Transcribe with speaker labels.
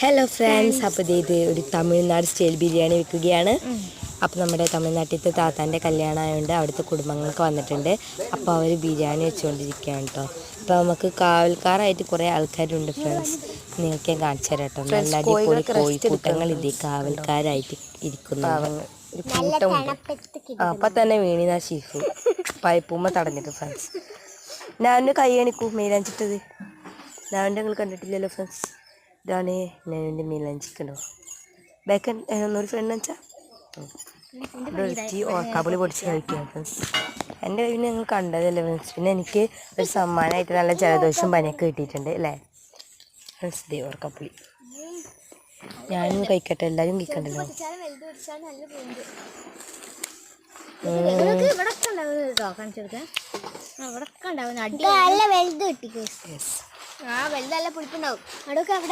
Speaker 1: Hello friends, അപ്പോൾ ഇത് ഒരു തമിഴ്നാട് സ്റ്റൈൽ ബിരിയാണി വെക്കുകയാണ്. അപ്പോൾ നമ്മുടെ തമിഴ്നാട്ടിലത്തെ താത്താൻ്റെ കല്യാണം ആയതുകൊണ്ട് അവിടുത്തെ കുടുംബങ്ങളൊക്കെ വന്നിട്ടുണ്ട്. അപ്പോൾ അവർ ബിരിയാണി വെച്ചുകൊണ്ടിരിക്കുകയാണ് കേട്ടോ. അപ്പോൾ നമുക്ക് കാവൽക്കാരായിട്ട് കുറേ ആൾക്കാരുണ്ട് ഫ്രണ്ട്സ്. നിങ്ങൾക്ക് ഞാൻ കാണിച്ചു തരാം കേട്ടോ. നല്ല അടിപൊളി കോഴിക്കൂട്ടങ്ങൾ ഇതേ കാവൽക്കാരായിട്ട് ഇരിക്കുന്ന ഒരു കൂട്ടമുണ്ട്. അപ്പം തന്നെ വീണിനാ ഷീഫ് പൈപ്പുമ്മ തടഞ്ഞിട്ട് ഫ്രണ്ട്സ്. ഞാൻ കൈ കാണിക്കൂ മെയിലാഞ്ചിട്ടത്. ഞാൻ നിങ്ങൾ കണ്ടിട്ടില്ലല്ലോ ഫ്രണ്ട്സ്. ഇതാണ് ഞാൻ എൻ്റെ മീലാഞ്ചിക്കണ്ടോ ബേക്കൻ ഒരു ഫ്രണ്ട് വെച്ചാൽ ഓർക്കാപ്പുളി പൊടിച്ച് കഴിക്കുകയാണ് ഫ്രണ്ട്സ്. എൻ്റെ കയ്യിൽ നിങ്ങൾ കണ്ടതല്ലേ ഫ്രണ്ട്സ്. പിന്നെ എനിക്ക് ഒരു സമ്മാനമായിട്ട് നല്ല ജലദോഷം പനിയൊക്കെ കിട്ടിയിട്ടുണ്ട് അല്ലേ ഫ്രണ്ട്സ്. ദേ ഓർക്കാപ്പുളി ഞാനും കഴിക്കട്ടെ, എല്ലാവരും കഴിക്കണ്ടല്ലോ.
Speaker 2: വലുതല്ല പുളിപ്പുണ്ടാവും.